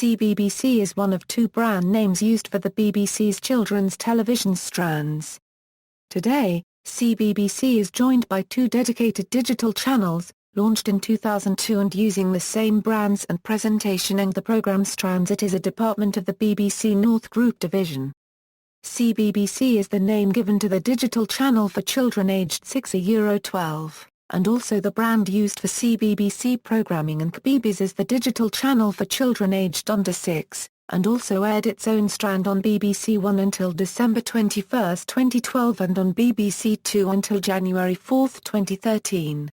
CBeebies is one of two brand names used for the BBC's children's television strands. Today, CBeebies is joined by two dedicated digital channels, launched in 2002 and using the same brands and presentation and the programme Strands. It is a department of the BBC North Group division. CBeebies is the name given to the digital channel for children aged 6 to 12, and also the brand used for CBeebies programming, and CBeebies is the digital channel for children aged under 6, and also aired its own strand on BBC One until December 21, 2012 and on BBC Two until January 4, 2013.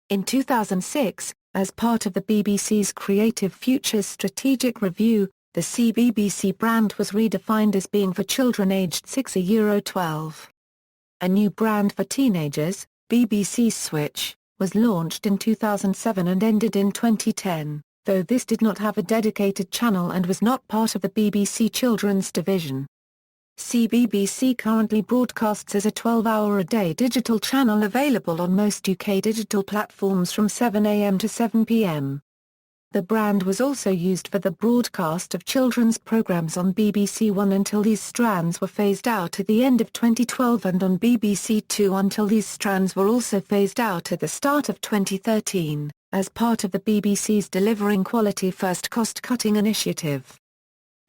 In 2006, as part of the BBC's Creative Futures strategic review, the CBeebies brand was redefined as being for children aged 6 to 12. A new brand for teenagers, BBC Switch, was launched in 2007 and ended in 2010, though this did not have a dedicated channel and was not part of the BBC Children's division. CBeebies currently broadcasts as a 12-hour-a-day digital channel available on most UK digital platforms from 7 AM to 7 PM. The brand was also used for the broadcast of children's programmes on BBC One until these strands were phased out at the end of 2012 and on BBC Two until these strands were also phased out at the start of 2013, as part of the BBC's Delivering Quality First cost-cutting initiative.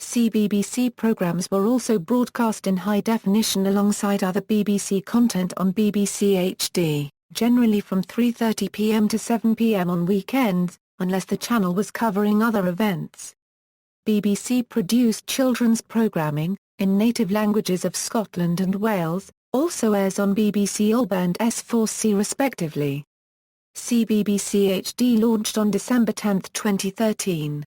CBeebies programmes were also broadcast in high definition alongside other BBC content on BBC HD, generally from 3:30 PM to 7 PM on weekends, unless the channel was covering other events. BBC-produced children's programming, in native languages of Scotland and Wales, also airs on BBC Alba and S4C respectively. CBeebies HD launched on December 10, 2013.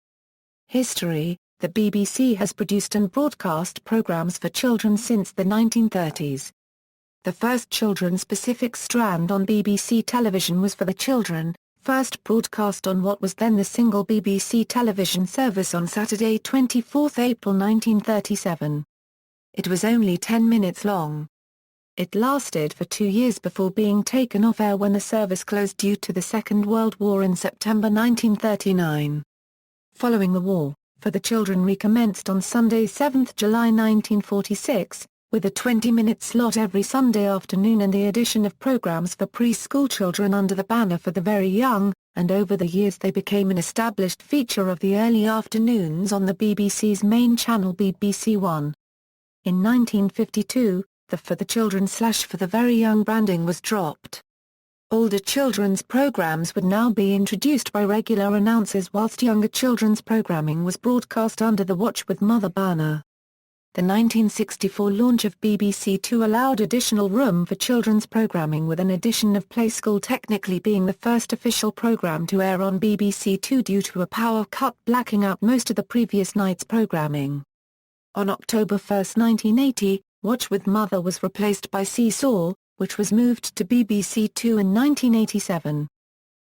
History: the BBC has produced and broadcast programmes for children since the 1930s. The first children-specific strand on BBC television was for the children, first broadcast on what was then the single BBC television service on Saturday 24 April 1937. It was only 10 minutes long. It lasted for 2 years before being taken off air when the service closed due to the Second World War in September 1939. Following the war, For the Children recommenced on Sunday 7 July 1946, with a 20-minute slot every Sunday afternoon and the addition of programs for preschool children under the banner For the Very Young, and over the years they became an established feature of the early afternoons on the BBC's main channel BBC One. In 1952, the For the Children/For the Very Young branding was dropped. Older children's programs would now be introduced by regular announcers whilst younger children's programming was broadcast under the Watch with Mother banner. The 1964 launch of BBC Two allowed additional room for children's programming, with an addition of Play School technically being the first official programme to air on BBC Two due to a power cut blacking out most of the previous night's programming. On October 1, 1980, Watch with Mother was replaced by Seesaw, which was moved to BBC Two in 1987.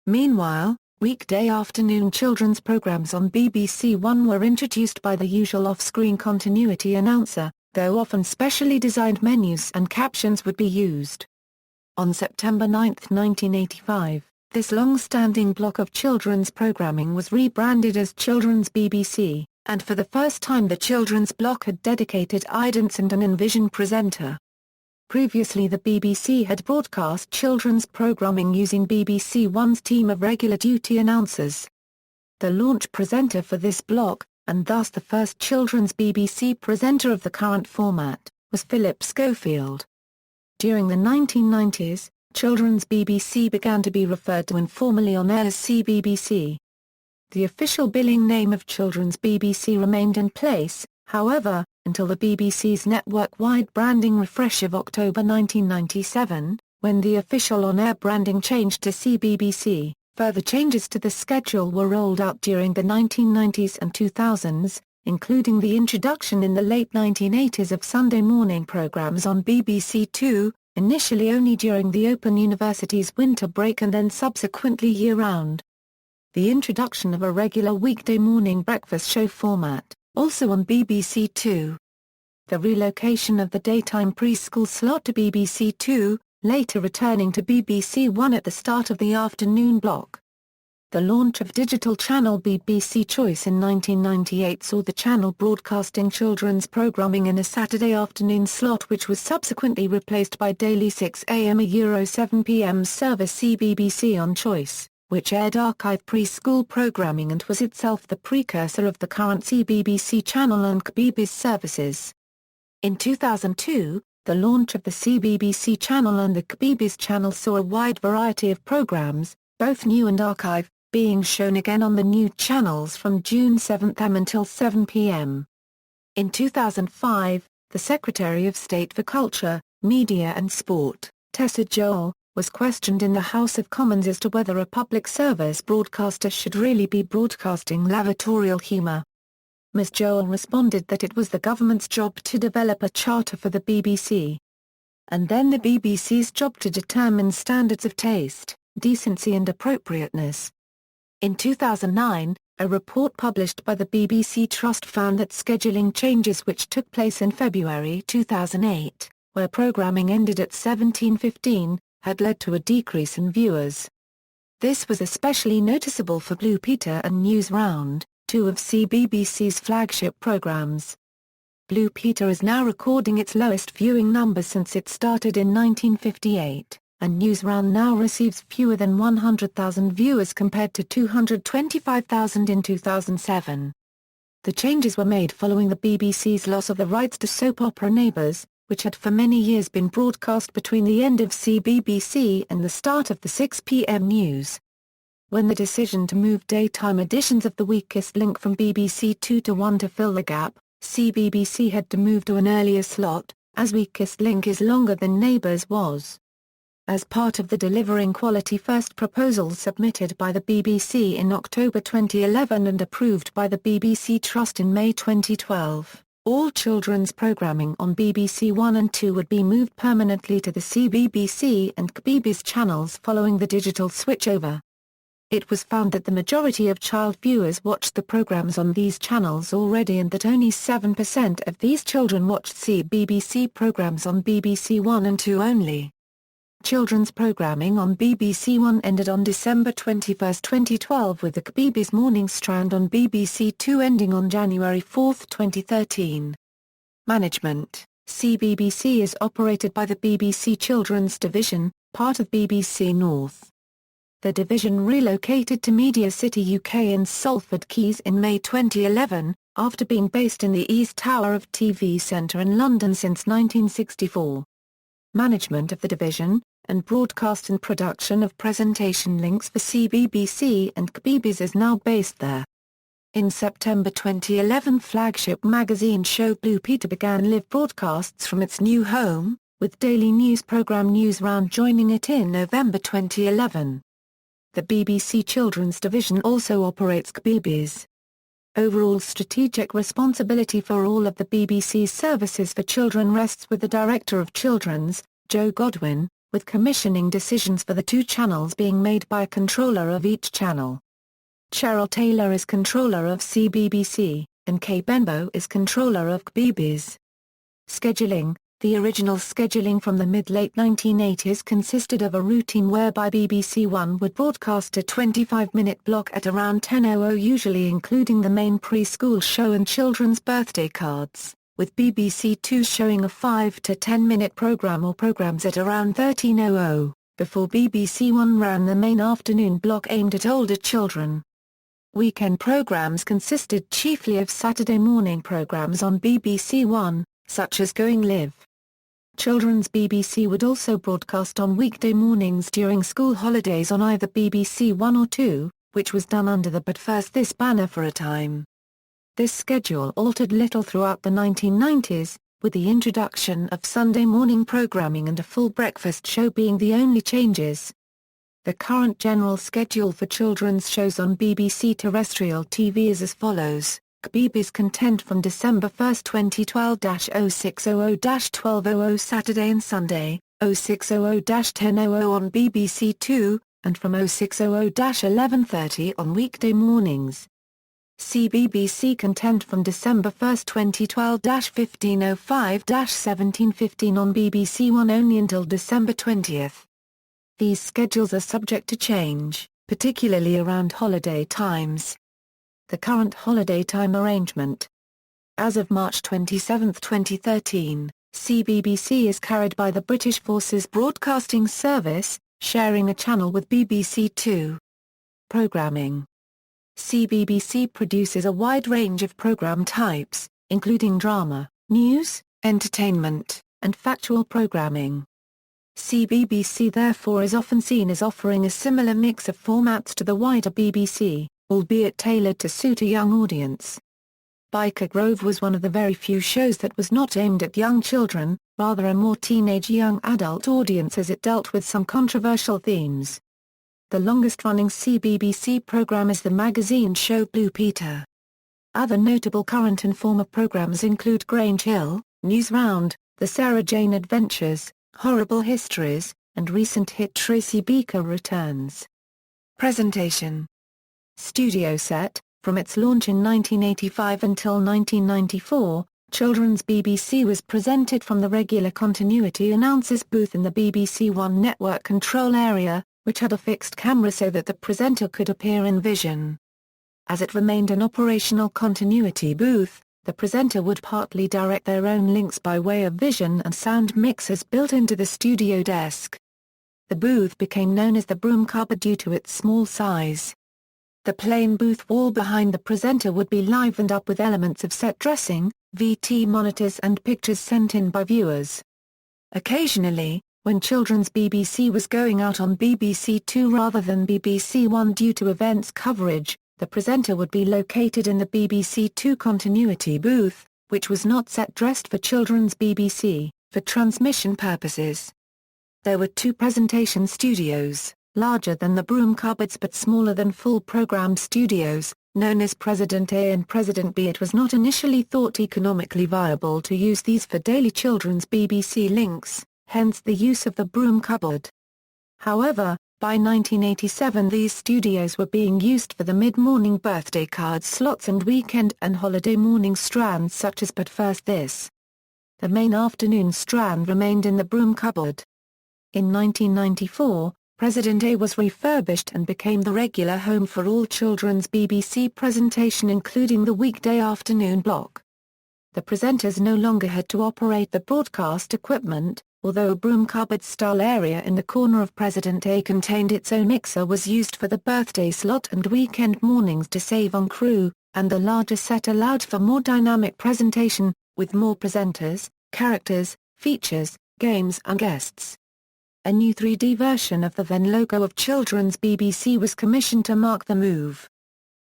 Meanwhile, weekday afternoon children's programs on BBC One were introduced by the usual off-screen continuity announcer, though often specially designed menus and captions would be used. On September 9, 1985, this long-standing block of children's programming was rebranded as Children's BBC, and for the first time the children's block had dedicated idents and an Envision presenter. Previously the BBC had broadcast children's programming using BBC One's team of regular duty announcers. The launch presenter for this block, and thus the first children's BBC presenter of the current format, was Philip Schofield. During the 1990s, children's BBC began to be referred to informally on air as CBeebies. The official billing name of Children's BBC remained in place, however, until the BBC's network-wide branding refresh of October 1997, when the official on-air branding changed to CBeebies. Further changes to the schedule were rolled out during the 1990s and 2000s, including the introduction in the late 1980s of Sunday morning programmes on BBC Two, initially only during the Open University's winter break and then subsequently year-round. The introduction of a regular weekday morning breakfast show format, also on BBC Two. The relocation of the daytime preschool slot to BBC Two, later returning to BBC One at the start of the afternoon block. The launch of digital channel BBC Choice in 1998 saw the channel broadcasting children's programming in a Saturday afternoon slot, which was subsequently replaced by daily 6 a.m. 7 p.m. service CBeebies on Choice, which aired archive preschool programming and was itself the precursor of the current CBeebies channel and CBeebies services. In 2002, the launch of the CBeebies channel and the CBeebies channel saw a wide variety of programs, both new and archive, being shown again on the new channels from June 7 am until 7 p.m. In 2005, the Secretary of State for Culture, Media and Sport, Tessa Joel, was questioned in the House of Commons as to whether a public service broadcaster should really be broadcasting lavatorial humour. Ms. Joel responded that it was the government's job to develop a charter for the BBC. And then the BBC's job to determine standards of taste, decency and appropriateness. In 2009, a report published by the BBC Trust found that scheduling changes which took place in February 2008, where programming ended at 17:15, had led to a decrease in viewers. This was especially noticeable for Blue Peter and News Round, two of CBeebies' flagship programs. Blue Peter is now recording its lowest viewing numbers since it started in 1958. And News Round now receives fewer than 100,000 viewers compared to 225,000 in 2007. The changes were made following the BBC's loss of the rights to soap opera Neighbours, which had for many years been broadcast between the end of CBeebies and the start of the 6 p.m. news. When the decision to move daytime editions of The Weakest Link from BBC 2 to 1 to fill the gap, CBeebies had to move to an earlier slot, as Weakest Link is longer than Neighbours was. As part of the Delivering Quality First proposal submitted by the BBC in October 2011 and approved by the BBC Trust in May 2012, all children's programming on BBC One and Two would be moved permanently to the CBeebies and CBeebies channels following the digital switchover. It was found that the majority of child viewers watched the programs on these channels already and that only 7% of these children watched CBeebies programs on BBC One and Two only. Children's programming on BBC One ended on December 21, 2012 with the CBeebies Morning Strand on BBC Two ending on January 4, 2013. Management: CBeebies is operated by the BBC Children's Division, part of BBC North. The division relocated to Media City UK in Salford Quays in May 2011, after being based in the East Tower of TV Centre in London since 1964. Management of the division, and broadcast and production of presentation links for CBeebies and CBeebies is now based there. In September 2011, flagship magazine show Blue Peter began live broadcasts from its new home, with daily news programme News Round joining it in November 2011. The BBC Children's Division also operates CBeebies. Overall strategic responsibility for all of the BBC's services for children rests with the Director of Children's, Joe Godwin, with commissioning decisions for the two channels being made by a controller of each channel. Cheryl Taylor is controller of CBeebies, and Kay Benbow is controller of CBeebies. Scheduling: the original scheduling from the mid-late 1980s consisted of a routine whereby BBC One would broadcast a 25-minute block at around 10:00 usually including the main preschool show and children's birthday cards, with BBC Two showing a 5 to 10-minute programme or programmes at around 13:00, before BBC One ran the main afternoon block aimed at older children. Weekend programmes consisted chiefly of Saturday morning programmes on BBC One, such as Going Live. Children's BBC would also broadcast on weekday mornings during school holidays on either BBC One or Two, which was done under the But First This banner for a time. This schedule altered little throughout the 1990s, with the introduction of Sunday morning programming and a full breakfast show being the only changes. The current general schedule for children's shows on BBC terrestrial TV is as follows: CBeebies content from December 1, 2012-0600-1200 Saturday and Sunday, 0600-1000 on BBC Two, and from 0600-1130 on weekday mornings. CBeebies content from December 1, 2012-1505-1715 on BBC One only until December 20. These schedules are subject to change. particularly around holiday times. The current holiday time arrangement. As of March 27, 2013, CBeebies is carried by the British Forces Broadcasting Service, sharing a channel with BBC Two. Programming. CBeebies produces a wide range of program types, including drama, news, entertainment, and factual programming. CBeebies therefore is often seen as offering a similar mix of formats to the wider BBC, albeit tailored to suit a young audience. Byker Grove was one of the very few shows that was not aimed at young children, rather a more teenage young adult audience, as it dealt with some controversial themes. The longest-running CBeebies program is the magazine show Blue Peter. Other notable current and former programs include Grange Hill, News Round, The Sarah Jane Adventures, Horrible Histories, and recent hit Tracy Beaker Returns. Presentation. Studio set. From its launch in 1985 until 1994, Children's BBC was presented from the regular continuity announcer's booth in the BBC One network control area, which had a fixed camera so that the presenter could appear in vision. As it remained an operational continuity booth, the presenter would partly direct their own links by way of vision and sound mixers built into the studio desk. The booth became known as the broom cupboard due to its small size. The plain booth wall behind the presenter would be livened up with elements of set dressing, VT monitors and pictures sent in by viewers. Occasionally, when Children's BBC was going out on BBC Two rather than BBC One due to events coverage, the presenter would be located in the BBC Two continuity booth, which was not set-dressed for Children's BBC, for transmission purposes. There were two presentation studios, larger than the broom cupboards but smaller than full program studios, known as President A and President B. It was not initially thought economically viable to use these for daily children's BBC links, hence the use of the broom cupboard. However, by 1987 these studios were being used for the mid-morning birthday card slots and weekend and holiday morning strands such as But First This. The main afternoon strand remained in the broom cupboard. In 1994, President A was refurbished and became the regular home for all children's BBC presentation including the weekday afternoon block. The presenters no longer had to operate the broadcast equipment, although a broom cupboard-style area in the corner of President A contained its own mixer was used for the birthday slot and weekend mornings to save on crew, and the larger set allowed for more dynamic presentation, with more presenters, characters, features, games and guests. A new 3D version of the then logo of Children's BBC was commissioned to mark the move.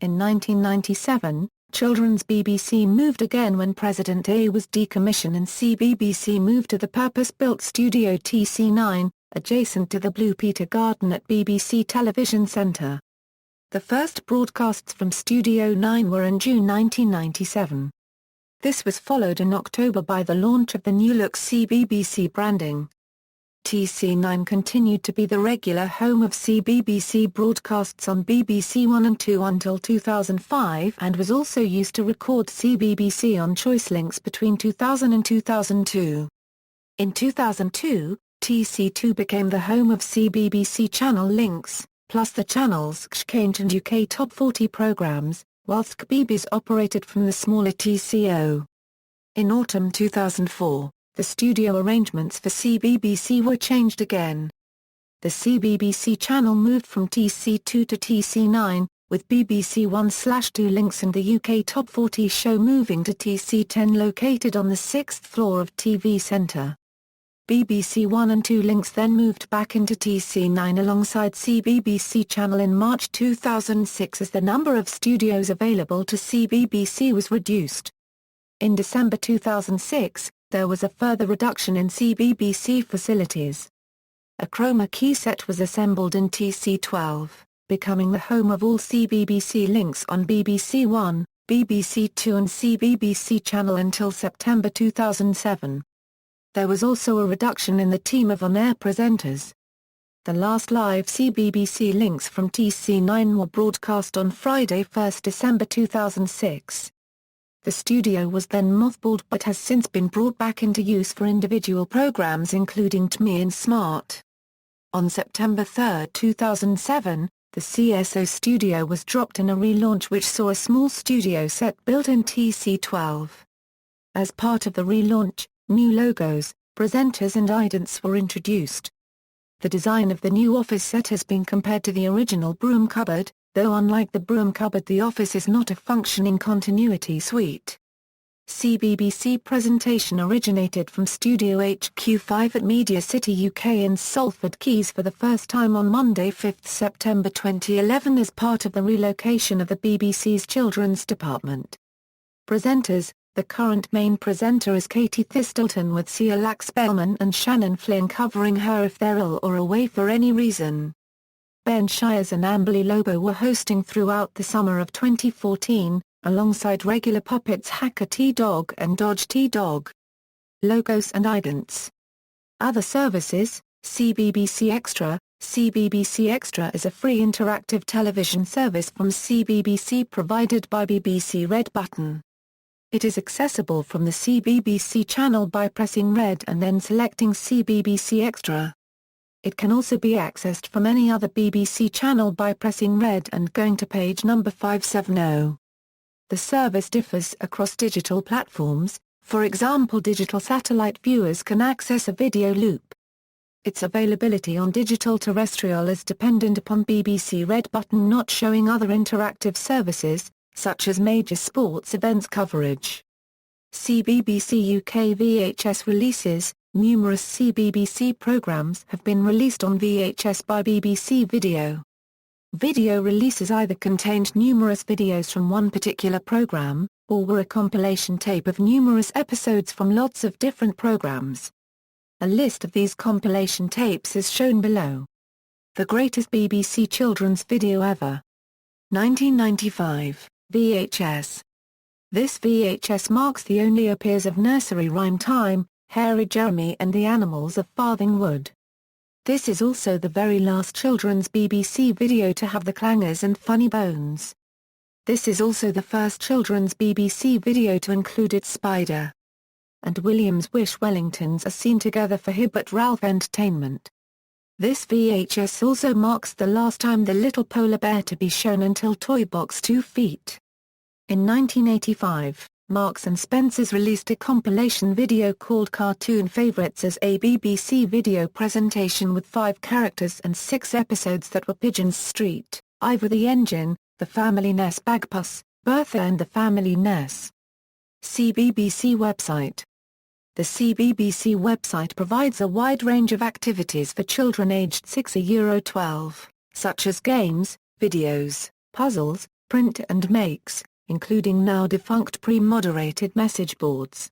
In 1997, Children's BBC moved again when President A was decommissioned and CBeebies moved to the purpose-built Studio TC9, adjacent to the Blue Peter Garden at BBC Television Centre. The first broadcasts from Studio 9 were in June 1997. This was followed in October by the launch of the new-look CBeebies branding. TC9 continued to be the regular home of CBeebies broadcasts on BBC One and Two until 2005 and was also used to record CBeebies on choice links between 2000 and 2002. In 2002, TC2 became the home of CBeebies channel links, plus the channel's Exchange and UK Top 40 programmes, whilst CBeebies operated from the smaller TCO. In autumn 2004, the studio arrangements for CBeebies were changed again. The CBeebies channel moved from TC2 to TC9, with BBC 1/2 links and the UK Top 40 show moving to TC10 located on the 6th floor of TV Centre. BBC 1 and 2 links then moved back into TC9 alongside CBeebies channel in March 2006 as the number of studios available to CBeebies was reduced. In December 2006, there was a further reduction in CBeebies facilities. A chroma key set was assembled in TC12, becoming the home of all CBeebies links on BBC One, BBC Two and CBeebies channel until September 2007. There was also a reduction in the team of on-air presenters. The last live CBeebies links from TC9 were broadcast on Friday 1 December 2006. The studio was then mothballed but has since been brought back into use for individual programs including TME and Smart. On September 3, 2007, the The CSO studio was dropped in a relaunch which saw a small studio set built in TC12. As part of the relaunch, new logos, presenters and idents were introduced. The design of the new office set has been compared to the original broom cupboard, though unlike the broom cupboard the office is not a functioning continuity suite. CBeebies presentation originated from Studio HQ5 at Media City UK in Salford Quays for the first time on Monday 5 September 2011 as part of the relocation of the BBC's Children's Department. Presenters: the current main presenter is Katie Thistleton with Sia Lax-Bellman and Shannon Flynn covering her if they're ill or away for any reason. Ben Shiers and Amberly Lobo were hosting throughout the summer of 2014, alongside regular puppets Hacker T-Dog and Dodge T-Dog. Logos and idents. Other services: CBeebies Extra. CBeebies Extra is a free interactive television service from CBeebies provided by BBC Red Button. It is accessible from the CBeebies channel by pressing red and then selecting CBeebies Extra. It can also be accessed from any other BBC channel by pressing red and going to page number 570. The service differs across digital platforms, for example digital satellite viewers can access a video loop. Its availability on digital terrestrial is dependent upon BBC Red Button not showing other interactive services, such as major sports events coverage. CBeebies UK VHS releases. Numerous CBeebies programs have been released on VHS by BBC Video. Video releases either contained numerous videos from one particular program, or were a compilation tape of numerous episodes from lots of different programs. A list of these compilation tapes is shown below. The greatest BBC children's video ever. 1995, VHS. This VHS marks the only appears of Nursery Rhyme Time, Hairy Jeremy and the Animals of Farthing Wood. This is also the very last children's BBC video to have the clangers and funny bones. This is also the first children's BBC video to include its spider. And William's Wish Wellingtons are seen together for Hibbert Ralph Entertainment. This VHS also marks the last time the little polar bear to be shown until Toy Box 2 Feet. In 1985, Marks and Spencer's released a compilation video called Cartoon Favorites as a BBC video presentation with 5 characters and 6 episodes that were Pigeons Street, Ivor the Engine, The Family Ness Bagpuss, Bertha and the Family Ness. CBeebies website. The CBeebies website provides a wide range of activities for children aged 6 to 12, such as games, videos, puzzles, print and makes, including now defunct pre-moderated message boards.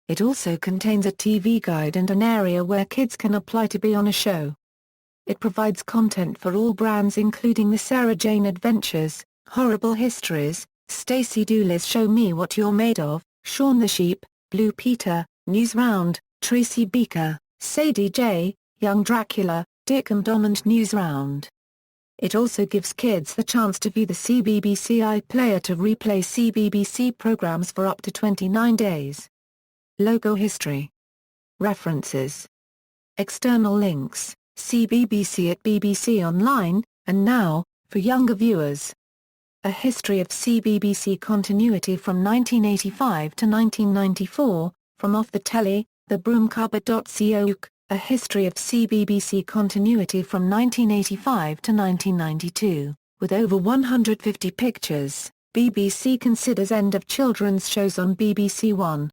It also contains a TV guide and an area where kids can apply to be on a show. It provides content for all brands including the Sarah Jane Adventures, Horrible Histories, Stacey Dooley's Show Me What You're Made Of, Shaun the Sheep, Blue Peter, News Round, Tracy Beaker, Sadie J, Young Dracula, Dick and Dom and News Round. It also gives kids the chance to view the CBeebies iPlayer to replay CBeebies programs for up to 29 days. Logo history. References. External links, CBeebies at BBC Online, and Now, for younger viewers. A history of CBeebies continuity from 1985 to 1994, from Off the Telly, thebroomcupboard.co.uk. A history of CBeebies continuity from 1985 to 1992, with over 150 pictures. BBC considers end of children's shows on BBC One.